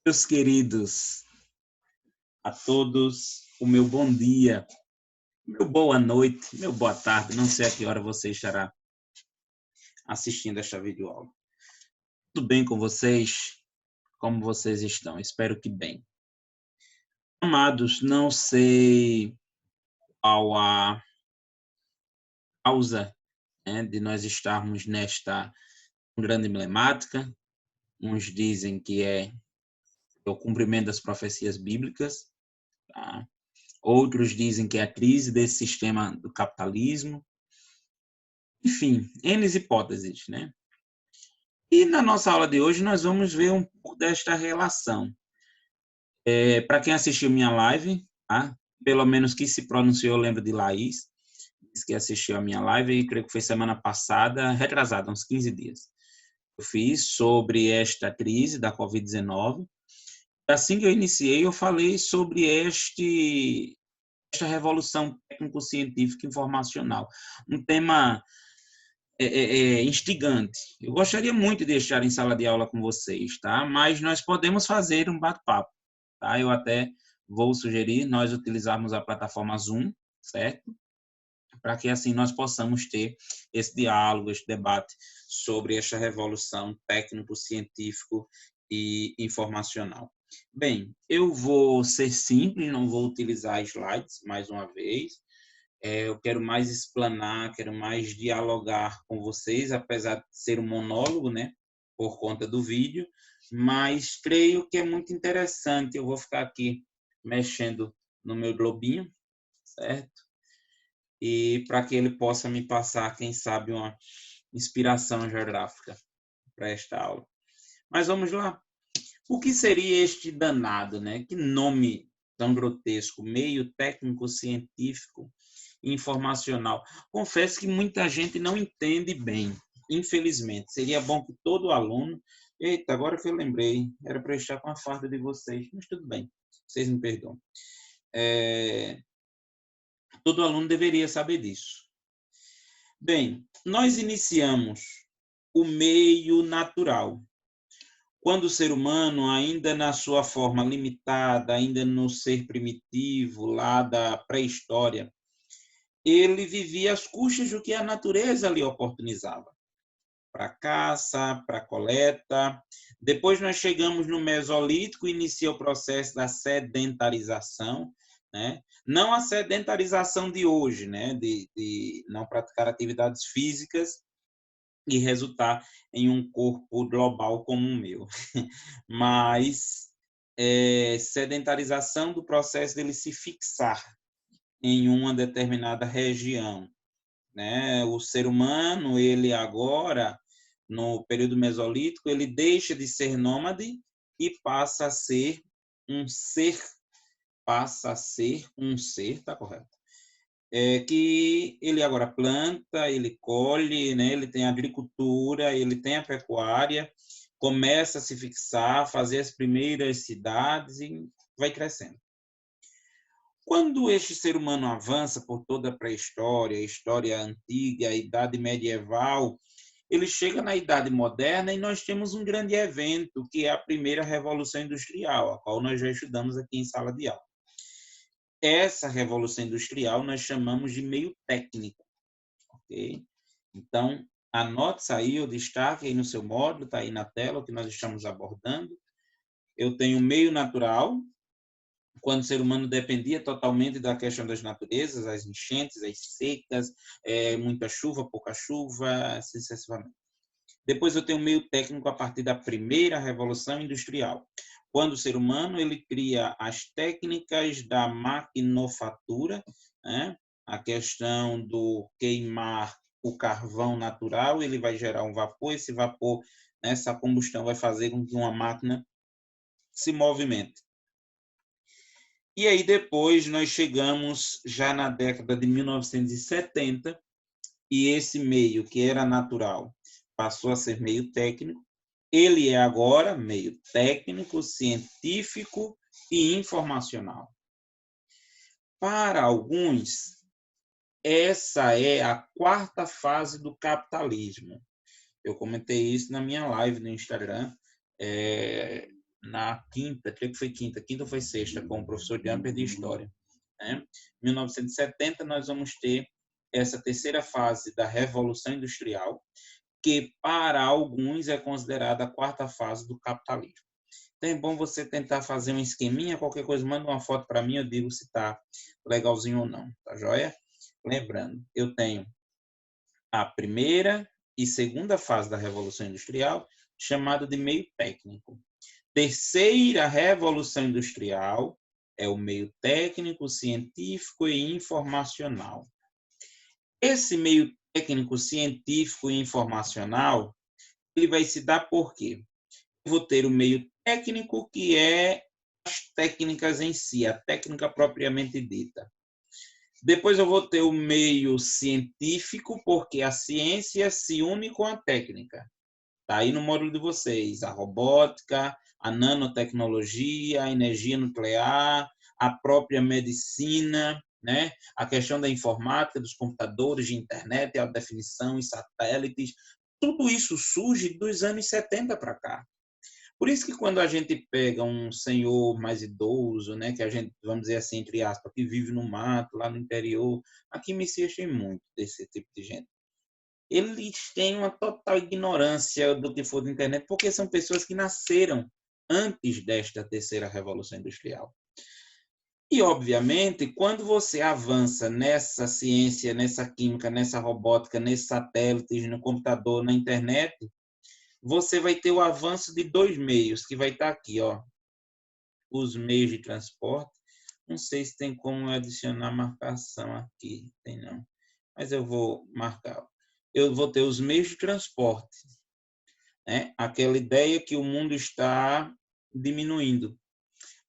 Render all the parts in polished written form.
Meus queridos, a todos, o meu bom dia, meu boa noite, meu boa tarde, não sei a que hora você estará assistindo esta videoaula. Tudo bem com vocês? Como vocês estão? Espero que bem. Amados, não sei qual a causa, de nós estarmos nesta grande emblemática. Uns dizem que é o cumprimento das profecias bíblicas, tá? Outros dizem que é a crise desse sistema do capitalismo. Enfim, N hipóteses, né? E na nossa aula de hoje nós vamos ver um pouco desta relação. Para quem assistiu minha live, tá? Pelo menos que se pronunciou, eu lembro de Laís, disse que assistiu a minha live, e creio que foi semana passada, retrasada, uns 15 dias. Eu fiz sobre esta crise da Covid-19. Assim que eu iniciei, eu falei sobre esta revolução técnico-científica informacional. Um tema instigante. Eu gostaria muito de estar em sala de aula com vocês, tá? Mas nós podemos fazer um bate-papo, tá? Eu até vou sugerir nós utilizarmos a plataforma Zoom, certo? Para que assim nós possamos ter esse diálogo, esse debate sobre esta revolução técnico-científico e informacional. Bem, eu vou ser simples, não vou utilizar slides mais uma vez. Eu quero mais explanar, quero mais dialogar com vocês, apesar de ser um monólogo, né, por conta do vídeo, mas creio que é muito interessante. Eu vou ficar aqui mexendo no meu globinho, certo? E para que ele possa me passar, quem sabe, uma inspiração geográfica para esta aula. Mas vamos lá. O que seria este danado, né? Que nome tão grotesco, meio técnico-científico informacional. Confesso que muita gente não entende bem, infelizmente. Seria bom que todo aluno... Eita, agora que eu lembrei, era para eu estar com a farda de vocês, mas tudo bem, vocês me perdoam. Todo aluno deveria saber disso. Bem, nós iniciamos o meio natural. Quando o ser humano, ainda na sua forma limitada, ainda no ser primitivo, lá da pré-história, ele vivia às custas do que a natureza lhe oportunizava. Para caça, para coleta. Depois nós chegamos no Mesolítico, inicia o processo da sedentarização, né? Não a sedentarização de hoje, né? de não praticar atividades físicas e resultar em um corpo global como o meu. Mas sedentarização do processo dele se fixar em uma determinada região, né? O ser humano, ele agora, no período mesolítico, ele deixa de ser nômade e passa a ser um ser, tá correto? Que ele agora planta, ele colhe, né? Ele tem a agricultura, ele tem a pecuária, começa a se fixar, fazer as primeiras cidades e vai crescendo. Quando este ser humano avança por toda a pré-história, a história antiga, a idade medieval, ele chega na idade moderna e nós temos um grande evento, que é a primeira revolução industrial, a qual nós já estudamos aqui em sala de aula. Essa revolução industrial nós chamamos de meio técnico, ok? Então, anote isso aí, o destaque aí no seu módulo, está aí na tela o que nós estamos abordando. Eu tenho meio natural, quando o ser humano dependia totalmente da questão das naturezas, as enchentes, as secas, muita chuva, pouca chuva, sucessivamente. Depois eu tenho o meio técnico a partir da primeira revolução industrial, quando o ser humano ele cria as técnicas da maquinofatura, né? A questão do queimar o carvão natural, ele vai gerar um vapor, esse vapor, essa combustão vai fazer com que uma máquina se movimente. E aí depois nós chegamos já na década de 1970 e esse meio que era natural passou a ser meio técnico. Ele é agora meio técnico, científico e informacional. Para alguns, essa é a quarta fase do capitalismo. Eu comentei isso na minha live no Instagram. na quinta, creio que foi quinta ou foi sexta, com o professor Jumper de História. Né? Em 1970, nós vamos ter essa terceira fase da Revolução Industrial, que para alguns é considerada a quarta fase do capitalismo. Então é bom você tentar fazer um esqueminha, qualquer coisa, manda uma foto para mim, eu digo se está legalzinho ou não, tá joia? Lembrando, eu tenho a primeira e segunda fase da Revolução Industrial, chamada de meio técnico. Terceira Revolução Industrial é o meio técnico, científico e informacional. Esse meio técnico, científico e informacional, ele vai se dar por quê? Eu vou ter o meio técnico, que é as técnicas em si, a técnica propriamente dita. Depois eu vou ter o meio científico, porque a ciência se une com a técnica. Está aí no módulo de vocês, a robótica, a nanotecnologia, a energia nuclear, a própria medicina, né? A questão da informática, dos computadores, de internet, alta definição e satélites. Tudo isso surge dos anos 70 para cá. Por isso que quando a gente pega um senhor mais idoso, né, que a gente, vamos dizer assim, entre aspas, que vive no mato, lá no interior, aqui me Messias muito desse tipo de gente. Eles têm uma total ignorância do que for da internet, porque são pessoas que nasceram antes desta terceira revolução industrial. E, obviamente, quando você avança nessa ciência, nessa química, nessa robótica, nesses satélites, no computador, na internet, você vai ter o avanço de dois meios, que vai estar aqui, ó, os meios de transporte. Não sei se tem como adicionar marcação aqui, tem não, mas eu vou marcar. Eu vou ter os meios de transporte, né? Aquela ideia que o mundo está diminuindo,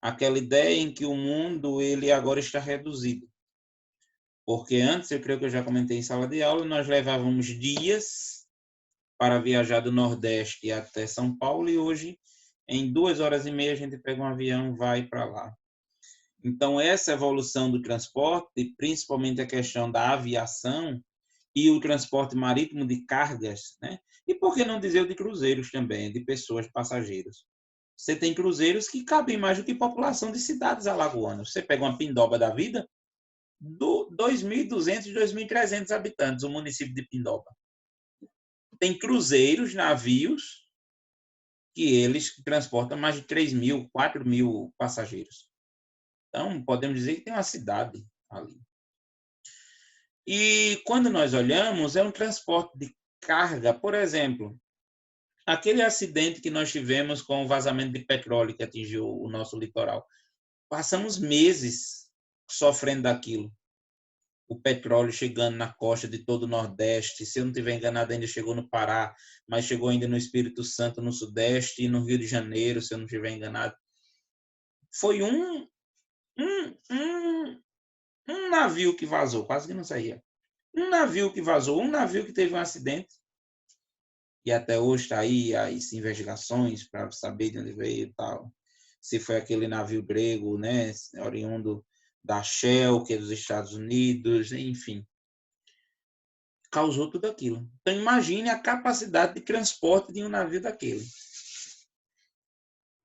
aquela ideia em que o mundo ele agora está reduzido. Porque antes, eu creio que eu já comentei em sala de aula, nós levávamos dias para viajar do Nordeste até São Paulo e hoje, em 2 horas e meia, a gente pega um avião e vai para lá. Então, essa evolução do transporte, principalmente a questão da aviação e o transporte marítimo de cargas, né? E por que não dizer o de cruzeiros também, de pessoas, passageiros? Você tem cruzeiros que cabem mais do que população de cidades alagoanas. Você pega uma Pindoba da vida, 2.200, 2.300 habitantes, o município de Pindoba. Tem cruzeiros, navios, que eles transportam mais de 3.000, 4.000 passageiros. Então, podemos dizer que tem uma cidade ali. E quando nós olhamos, é um transporte de carga. Por exemplo, aquele acidente que nós tivemos com o vazamento de petróleo que atingiu o nosso litoral. Passamos meses sofrendo daquilo. O petróleo chegando na costa de todo o Nordeste. Se eu não estiver enganado, ainda chegou no Pará, mas chegou ainda no Espírito Santo, no Sudeste e no Rio de Janeiro, se eu não estiver enganado. Foi um navio que vazou, quase que não saía. Um navio que vazou, um navio que teve um acidente. E até hoje está aí as investigações para saber de onde veio e tal. Se foi aquele navio grego, né, oriundo da Shell, que é dos Estados Unidos, enfim. Causou tudo aquilo. Então, imagine a capacidade de transporte de um navio daquele.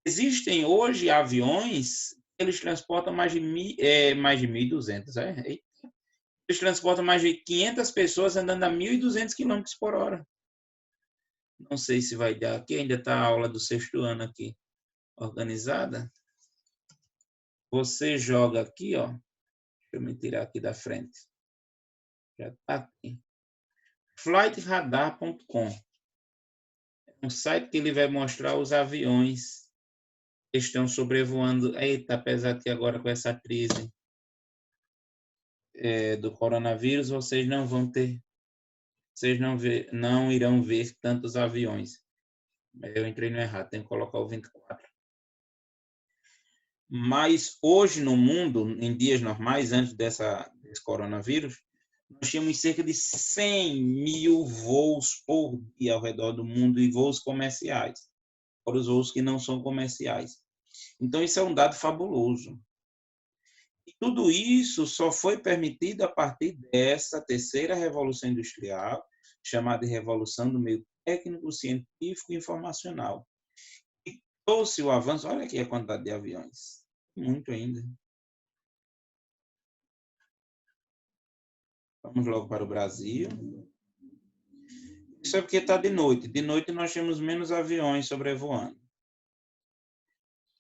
Existem hoje aviões, eles transportam mais de 1.200, Eles transportam mais de 500 pessoas andando a 1.200 km por hora. Não sei se vai dar aqui, ainda está a aula do 6º ano aqui organizada. Você joga aqui, ó. Deixa eu me tirar aqui da frente. Já está aqui. Flightradar.com. É um site que ele vai mostrar os aviões que estão sobrevoando. Eita, apesar que agora com essa crise do coronavírus, vocês não vão ter, vocês não irão ver tantos aviões. Eu entrei no errado, tenho que colocar o 24. Mas hoje no mundo, em dias normais, antes desse coronavírus, nós tínhamos cerca de 100.000 voos por dia ao redor do mundo e voos comerciais, para os voos que não são comerciais. Então, isso é um dado fabuloso. E tudo isso só foi permitido a partir dessa terceira revolução industrial, chamada de revolução do meio técnico, científico e informacional. Notou-se o avanço, olha aqui a quantidade de aviões, muito ainda. Vamos logo para o Brasil. Isso é porque está de noite. De noite nós temos menos aviões sobrevoando.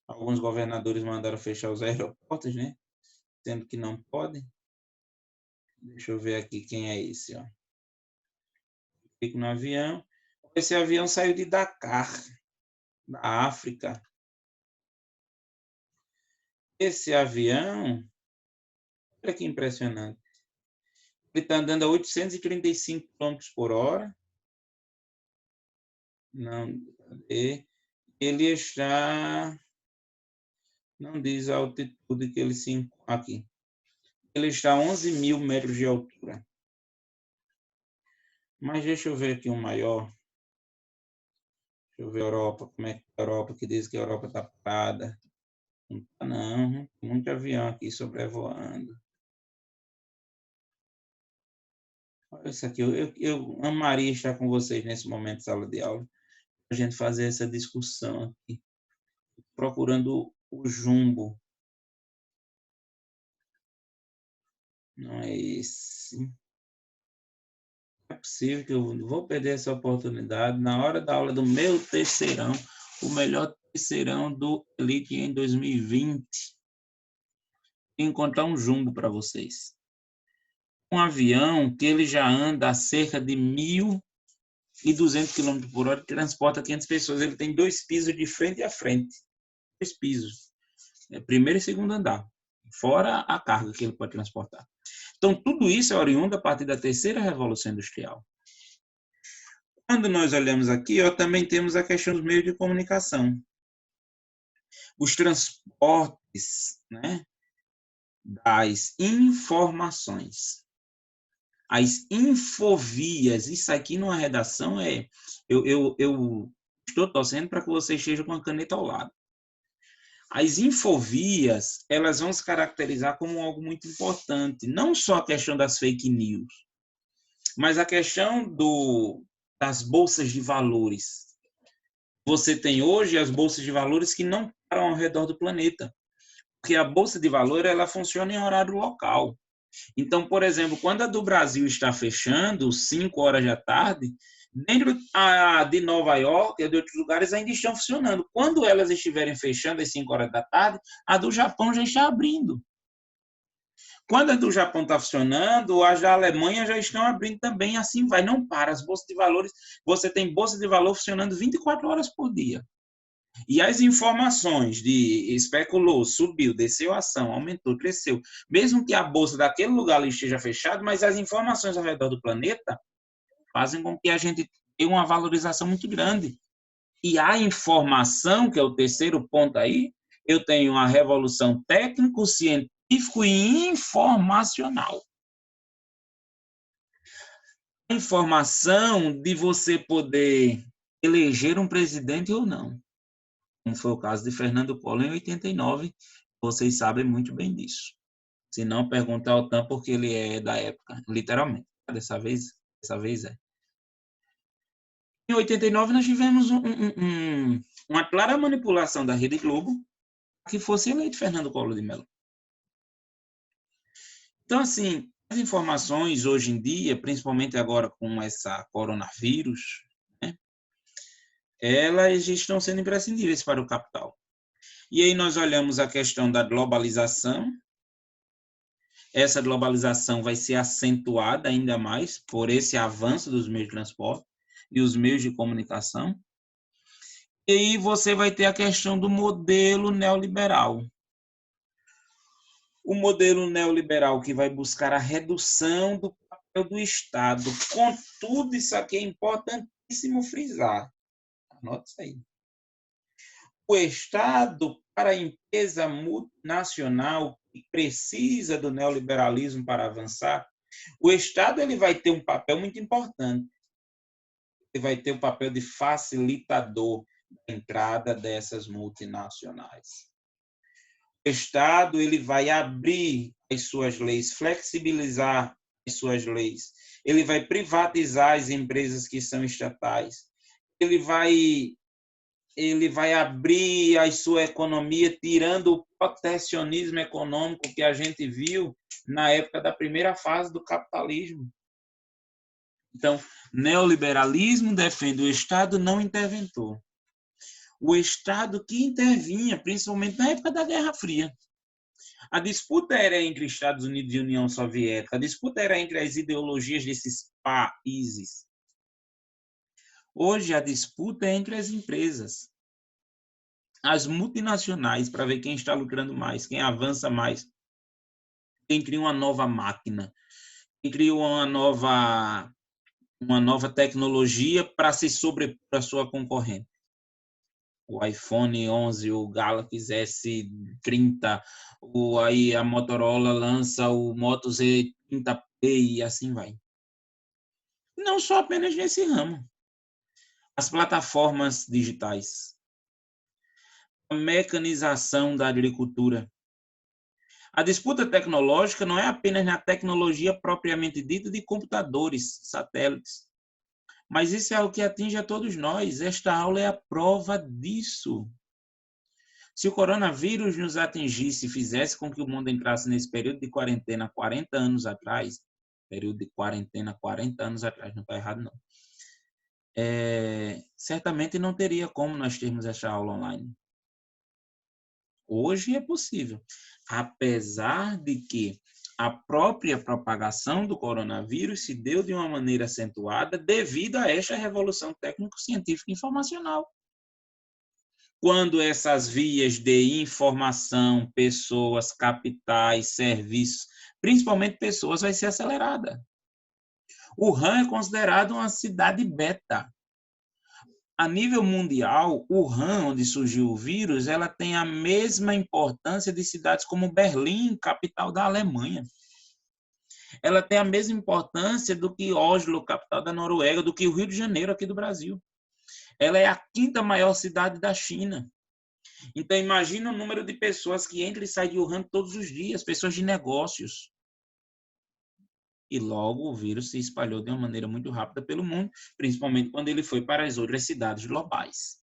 Alguns governadores mandaram fechar os aeroportos, né? Sendo que não podem. Deixa eu ver aqui quem é esse, ó. Clique no avião. Esse avião saiu de Dakar, da África. Esse avião, olha que impressionante. Ele está andando a 835 km por hora. Não, ele está, não diz a altitude que ele se encontra aqui. Ele está a 11 mil metros de altura. Mas deixa eu ver aqui um maior. Deixa eu ver a Europa, como é que a Europa, que diz que a Europa está parada. Não está não, tem muito avião aqui sobrevoando. Olha isso aqui, eu amaria estar com vocês nesse momento de sala de aula, para a gente fazer essa discussão aqui, procurando o jumbo. Não é esse. Não é possível que eu vou perder essa oportunidade na hora da aula do meu terceirão, o melhor terceirão do Elite em 2020. Encontrar um jumbo para vocês. Um avião que ele já anda a cerca de 1.200 km por hora, que transporta 500 pessoas. Ele tem 2 pisos de frente a frente. 2 pisos. Primeiro e segundo andar. Fora a carga que ele pode transportar. Então, tudo isso é oriundo a partir da terceira revolução industrial. Quando nós olhamos aqui, também temos a questão dos meios de comunicação. Os transportes, né, das informações. As infovias, isso aqui numa redação eu estou torcendo para que você esteja com a caneta ao lado. As infovias, elas vão se caracterizar como algo muito importante, não só a questão das fake news, mas a questão das bolsas de valores. Você tem hoje as bolsas de valores que não param ao redor do planeta, porque a bolsa de valor ela funciona em horário local. Então, por exemplo, quando a do Brasil está fechando, 5 horas da tarde, dentro de Nova York e de outros lugares ainda estão funcionando. Quando elas estiverem fechando às 5 horas da tarde, a do Japão já está abrindo. Quando a do Japão está funcionando, as da Alemanha já estão abrindo também, assim vai, não para. As bolsas de valores, você tem bolsa de valor funcionando 24 horas por dia. E as informações de especulou, subiu, desceu a ação, aumentou, cresceu, mesmo que a bolsa daquele lugar ali esteja fechada, mas as informações ao redor do planeta fazem com que a gente tenha uma valorização muito grande. E a informação, que é o terceiro ponto aí, eu tenho uma revolução técnico, científico e informacional. A informação de você poder eleger um presidente ou não. Como foi o caso de Fernando Collor em 89, vocês sabem muito bem disso. Se não, perguntar ao TAM porque ele é da época, literalmente. Dessa vez é. Em 89, nós tivemos uma clara manipulação da Rede Globo que fosse eleito Fernando Collor de Mello. Então, assim, as informações hoje em dia, principalmente agora com essa coronavírus, né, elas estão sendo imprescindíveis para o capital. E aí nós olhamos a questão da globalização. Essa globalização vai ser acentuada ainda mais por esse avanço dos meios de transporte e os meios de comunicação. E aí você vai ter a questão do modelo neoliberal. O modelo neoliberal que vai buscar a redução do papel do Estado. Contudo, isso aqui é importantíssimo frisar. Anote isso aí. O Estado, para a empresa multinacional que precisa do neoliberalismo para avançar, o Estado ele vai ter um papel muito importante. Ele vai ter o papel de facilitador da entrada dessas multinacionais. O Estado ele vai abrir as suas leis, flexibilizar as suas leis. Ele vai privatizar as empresas que são estatais. Ele vai ele vai abrir a sua economia tirando o protecionismo econômico que a gente viu na época da primeira fase do capitalismo. Então, neoliberalismo defende o Estado não interventor. O Estado que intervinha, principalmente na época da Guerra Fria. A disputa era entre Estados Unidos e União Soviética, a disputa era entre as ideologias desses países. Hoje, a disputa é entre as empresas, as multinacionais, para ver quem está lucrando mais, quem avança mais, quem cria uma nova máquina, quem cria uma nova tecnologia para se sobrepor à sua concorrente. O iPhone 11, o Galaxy S30, aí a Motorola lança o Moto Z30P e assim vai. Não só apenas nesse ramo. As plataformas digitais, a mecanização da agricultura. A disputa tecnológica não é apenas na tecnologia propriamente dita de computadores, satélites, mas isso é o que atinge a todos nós. Esta aula é a prova disso. Se o coronavírus nos atingisse e fizesse com que o mundo entrasse nesse período de quarentena 40 anos atrás, não está errado não, certamente não teria como nós termos esta aula online. Hoje é possível, apesar de que a própria propagação do coronavírus se deu de uma maneira acentuada devido a esta revolução técnico-científica informacional. Quando essas vias de informação, pessoas, capitais, serviços, principalmente pessoas, vai ser acelerada. Wuhan é considerado uma cidade beta. A nível mundial, Wuhan, onde surgiu o vírus, ela tem a mesma importância de cidades como Berlim, capital da Alemanha. Ela tem a mesma importância do que Oslo, capital da Noruega, do que o Rio de Janeiro, aqui do Brasil. Ela é a 5ª maior cidade da China. Então, imagina o número de pessoas que entram e saem de Wuhan todos os dias, pessoas de negócios. E logo o vírus se espalhou de uma maneira muito rápida pelo mundo, principalmente quando ele foi para as outras cidades globais.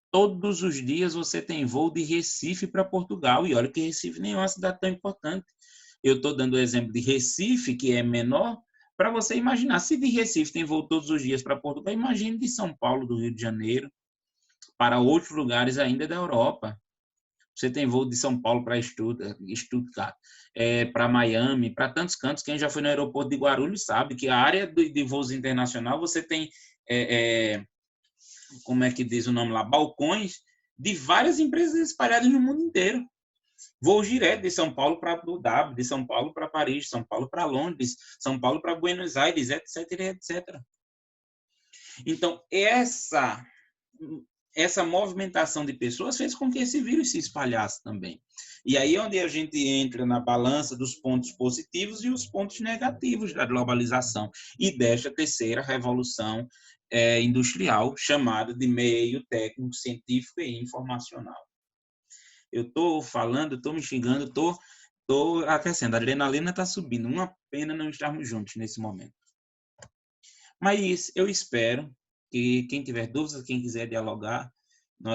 Todos os dias você tem voo de Recife para Portugal, e olha que Recife nem é uma cidade tão importante. Eu estou dando o exemplo de Recife, que é menor, para você imaginar. Se de Recife tem voo todos os dias para Portugal, imagine de São Paulo, do Rio de Janeiro, para outros lugares ainda da Europa. Você tem voo de São Paulo para Stuttgart, para Miami, para tantos cantos. Quem já foi no aeroporto de Guarulhos sabe que a área de voos internacional você tem, como é que diz o nome lá, balcões de várias empresas espalhadas no mundo inteiro. Voos direto de São Paulo para Abu Dhabi, de São Paulo para Paris, São Paulo para Londres, São Paulo para Buenos Aires, etc, etc. Então, essa movimentação de pessoas fez com que esse vírus se espalhasse também. E aí é onde a gente entra na balança dos pontos positivos e os pontos negativos da globalização e desta terceira revolução industrial, chamada de meio técnico, científico e informacional. Eu estou falando, estou me xingando, estou aquecendo, a adrenalina está subindo. Uma pena não estarmos juntos nesse momento. Mas eu espero que quem tiver dúvidas, quem quiser dialogar,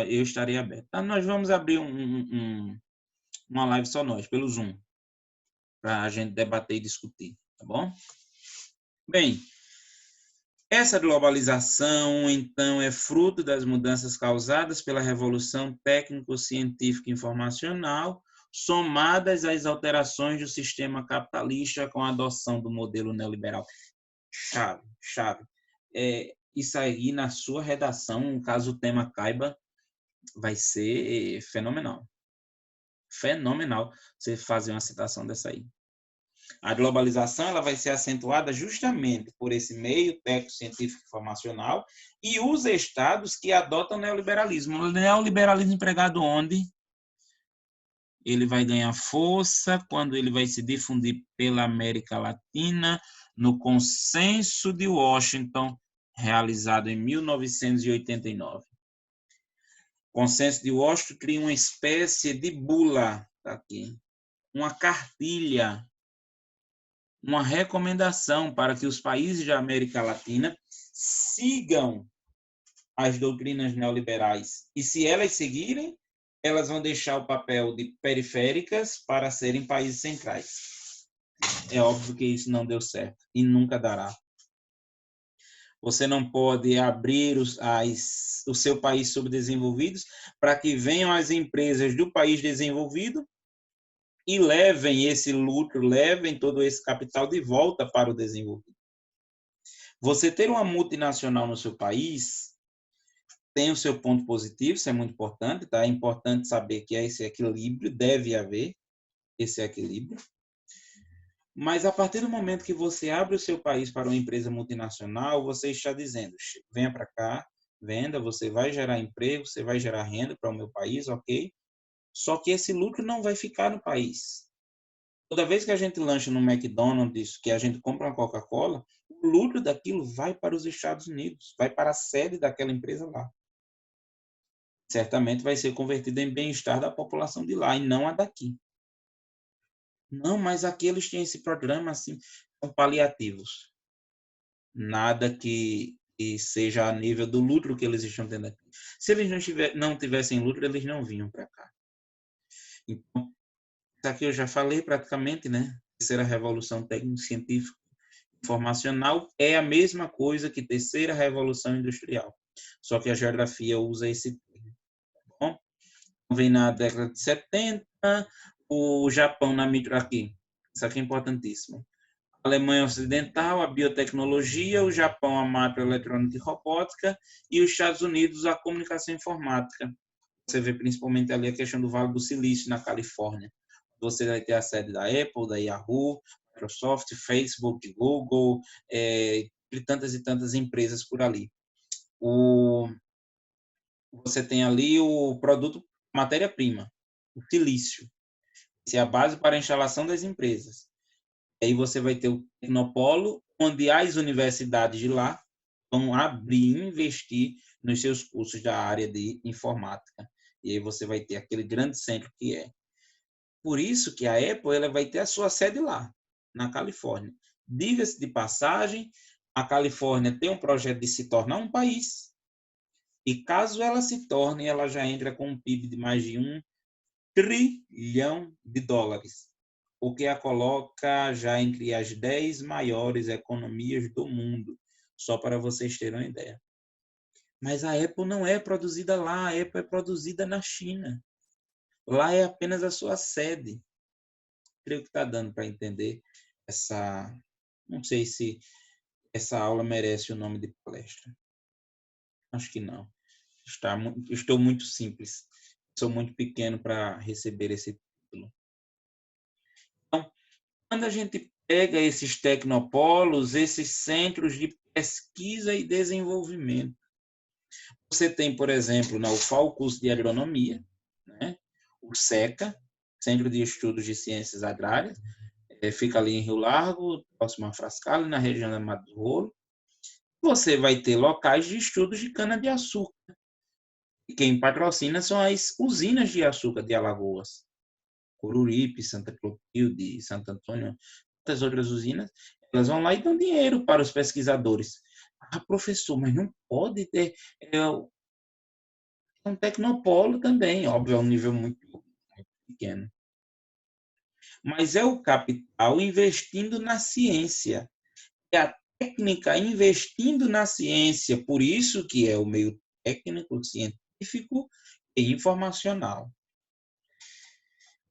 eu estarei aberto. Tá? Nós vamos abrir uma live só nós, pelo Zoom, para a gente debater e discutir, tá bom? Bem, essa globalização, então, é fruto das mudanças causadas pela revolução técnico-científica informacional, somadas às alterações do sistema capitalista com a adoção do modelo neoliberal. Chave. Isso aí, na sua redação, caso o tema caiba, vai ser fenomenal. Fenomenal você fazer uma citação dessa aí. A globalização ela vai ser acentuada justamente por esse meio técnico-científico informacional e os estados que adotam o neoliberalismo. O neoliberalismo empregado onde? Ele vai ganhar força quando ele vai se difundir pela América Latina no Consenso de Washington, realizado em 1989. O Consenso de Washington cria uma espécie de bula, tá aqui, uma cartilha, uma recomendação para que os países da América Latina sigam as doutrinas neoliberais. E se elas seguirem, elas vão deixar o papel de periféricas para serem países centrais. É óbvio que isso não deu certo e nunca dará. Você não pode abrir o seu país subdesenvolvido para que venham as empresas do país desenvolvido e levem esse lucro, levem todo esse capital de volta para o desenvolvido. Você ter uma multinacional no seu país tem o seu ponto positivo, isso é muito importante, tá? É importante saber que esse equilíbrio, deve haver esse equilíbrio. Mas a partir do momento que você abre o seu país para uma empresa multinacional, você está dizendo, venha para cá, venda, você vai gerar emprego, você vai gerar renda para o meu país, ok? Só que esse lucro não vai ficar no país. Toda vez que a gente lancha no McDonald's, que a gente compra uma Coca-Cola, o lucro daquilo vai para os Estados Unidos, vai para a sede daquela empresa lá. Certamente vai ser convertido em bem-estar da população de lá e não a daqui. Não, mas aqui eles têm esse programa assim, com paliativos. Nada que seja a nível do lucro que eles estão tendo aqui. Se eles não tivessem lucro, eles não vinham para cá. Então, isso aqui eu já falei praticamente, né? Terceira revolução técnico-científica informacional é a mesma coisa que terceira revolução industrial. Só que a geografia usa esse termo. Bom, vem na década de 70, o Japão na micro aqui. Isso aqui é importantíssimo. A Alemanha Ocidental, a biotecnologia, o Japão, a macroeletrônica e robótica, e os Estados Unidos, a comunicação informática. Você vê principalmente ali a questão do Vale do Silício, na Califórnia. Você vai ter a sede da Apple, da Yahoo, Microsoft, Facebook, Google, e tantas e tantas empresas por ali. Você tem ali o produto, matéria-prima, o silício. Essa é a base para a instalação das empresas. Aí você vai ter o Tecnopolo, onde as universidades de lá vão abrir e investir nos seus cursos da área de informática. E aí você vai ter aquele grande centro que é. Por isso que a Apple ela vai ter a sua sede lá, na Califórnia. Diga-se de passagem, a Califórnia tem um projeto de se tornar um país. E caso ela se torne, ela já entra com um PIB de mais de $1 trilhão, o que a coloca já entre as 10 maiores economias do mundo, só para vocês terem uma ideia. Mas a Apple não é produzida lá, a Apple é produzida na China. Lá é apenas a sua sede. Creio que está dando para entender essa... Não sei se essa aula merece o nome de palestra. Acho que não. Estou muito simples. Sou muito pequeno para receber esse título. Então, quando a gente pega esses tecnopolos, esses centros de pesquisa e desenvolvimento, você tem, por exemplo, na UFAL, o curso de agronomia, né? O SECA, Centro de Estudos de Ciências Agrárias, fica ali em Rio Largo, próximo a Frascala, na região da Mato Rolo. Você vai ter locais de estudos de cana-de-açúcar. E quem patrocina são as usinas de açúcar de Alagoas. Coruripe, Santa Clotilde, Santo Antônio, tantas outras usinas, elas vão lá e dão dinheiro para os pesquisadores. Ah, professor, mas não pode ter um tecnopolo também, óbvio, é um nível muito pequeno. Mas é o capital investindo na ciência. É a técnica investindo na ciência, por isso que é o meio técnico, científico e informacional.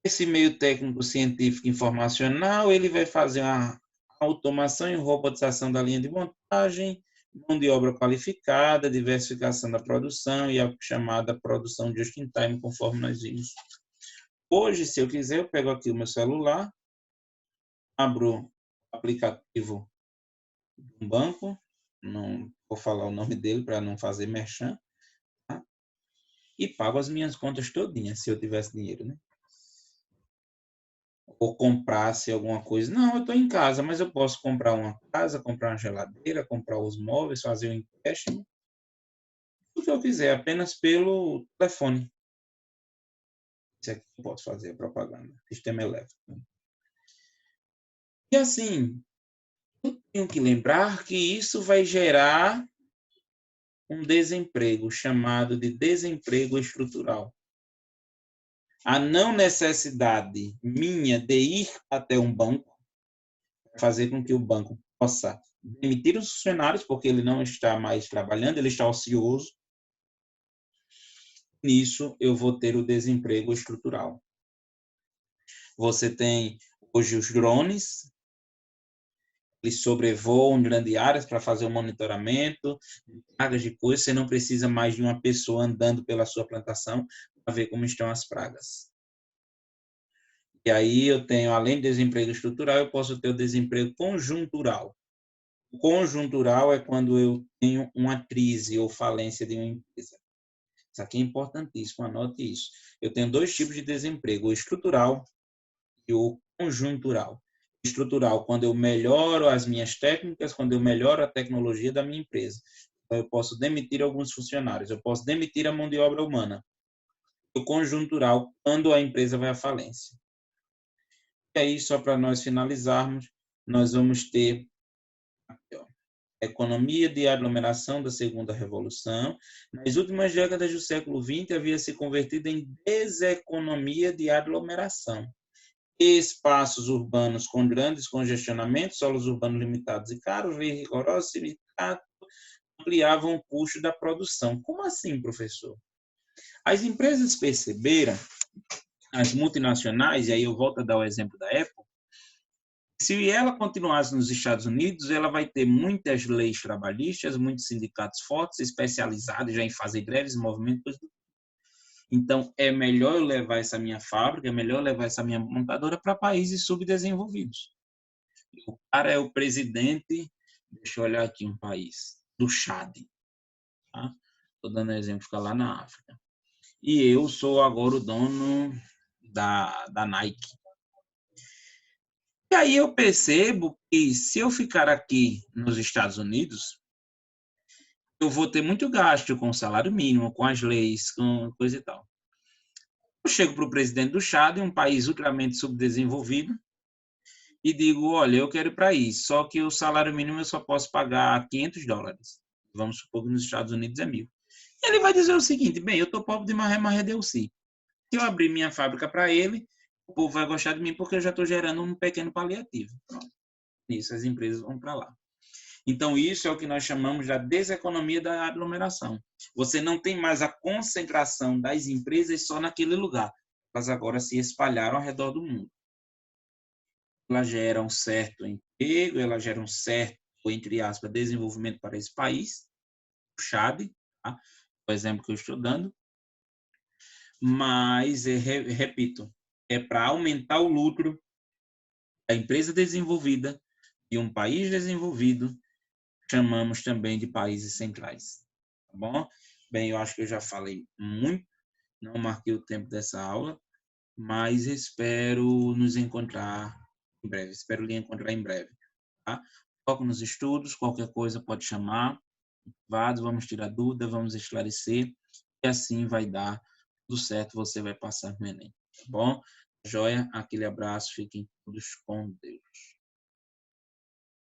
Esse meio técnico, científico e informacional, ele vai fazer uma automação e robotização da linha de montagem, mão de obra qualificada, diversificação da produção e a chamada produção just in time, conforme nós vimos. Hoje, se eu quiser, eu pego aqui o meu celular, abro o aplicativo de um banco, não vou falar o nome dele para não fazer merchan, tá? E pago as minhas contas todinhas, se eu tivesse dinheiro, né? Ou comprasse alguma coisa. Não, eu estou em casa, mas eu posso comprar uma casa, comprar uma geladeira, comprar os móveis, fazer um empréstimo, o que eu quiser, apenas pelo telefone. Isso aqui eu posso fazer a propaganda, sistema elétrico. E assim, eu tenho que lembrar que isso vai gerar um desemprego chamado de desemprego estrutural. A não necessidade minha de ir até um banco, fazer com que o banco possa demitir os funcionários, porque ele não está mais trabalhando, ele está ocioso. Nisso, eu vou ter o desemprego estrutural. Você tem hoje os drones, eles sobrevoam grandes áreas para fazer o monitoramento, pragas de coisas, você não precisa mais de uma pessoa andando pela sua plantação para ver como estão as pragas. E aí eu tenho, além do desemprego estrutural, eu posso ter o desemprego conjuntural. O conjuntural é quando eu tenho uma crise ou falência de uma empresa. Isso aqui é importantíssimo, anote isso. Eu tenho dois tipos de desemprego, o estrutural e o conjuntural. Estrutural, quando eu melhoro as minhas técnicas, quando eu melhoro a tecnologia da minha empresa. Então, eu posso demitir alguns funcionários, eu posso demitir a mão de obra humana. O conjuntural, quando a empresa vai à falência. E aí, só para nós finalizarmos, nós vamos ter a economia de aglomeração da segunda revolução. Nas últimas décadas do século XX, havia se convertido em deseconomia de aglomeração. Espaços urbanos com grandes congestionamentos, solos urbanos limitados e caros, leis rigorosos, sindicatos ampliavam o custo da produção. Como assim, professor? As empresas perceberam, as multinacionais, e aí eu volto a dar o exemplo da Apple, se ela continuasse nos Estados Unidos, ela vai ter muitas leis trabalhistas, muitos sindicatos fortes, especializados já em fazer greves, movimentos. Então, é melhor eu levar essa minha fábrica, é melhor levar essa minha montadora para países subdesenvolvidos. O cara é o presidente, deixa eu olhar aqui um país, do Chad. Tá? Estou dando exemplo, fica lá na África. E eu sou agora o dono da Nike. E aí eu percebo que se eu ficar aqui nos Estados Unidos, eu vou ter muito gasto com o salário mínimo, com as leis, com coisa e tal. Eu chego para o presidente do Chad, um país ultramente subdesenvolvido, e digo, olha, eu quero ir para isso, só que o salário mínimo eu só posso pagar $500. Vamos supor que nos Estados Unidos é 1.000. Ele vai dizer o seguinte, bem, eu estou pobre de maré deu si. Se eu abrir minha fábrica para ele, o povo vai gostar de mim porque eu já estou gerando um pequeno paliativo. Pronto. Isso, as empresas vão para lá. Então, isso é o que nós chamamos da deseconomia da aglomeração. Você não tem mais a concentração das empresas só naquele lugar. Elas agora se espalharam ao redor do mundo. Elas geram um certo emprego, elas geram um certo, entre aspas, desenvolvimento para esse país, o Chad, tá? O exemplo que eu estou dando. Mas, repito, é para aumentar o lucro da empresa desenvolvida e um país desenvolvido, chamamos também de países centrais. Tá bom? Bem, eu acho que eu já falei muito, não marquei o tempo dessa aula, mas espero nos encontrar em breve. Espero lhe encontrar em breve. Tá? Foco nos estudos, qualquer coisa pode chamar. Vamos tirar dúvida, vamos esclarecer, e assim vai dar tudo certo, você vai passar no Enem. Tá bom? Joia? Aquele abraço, fiquem todos com Deus.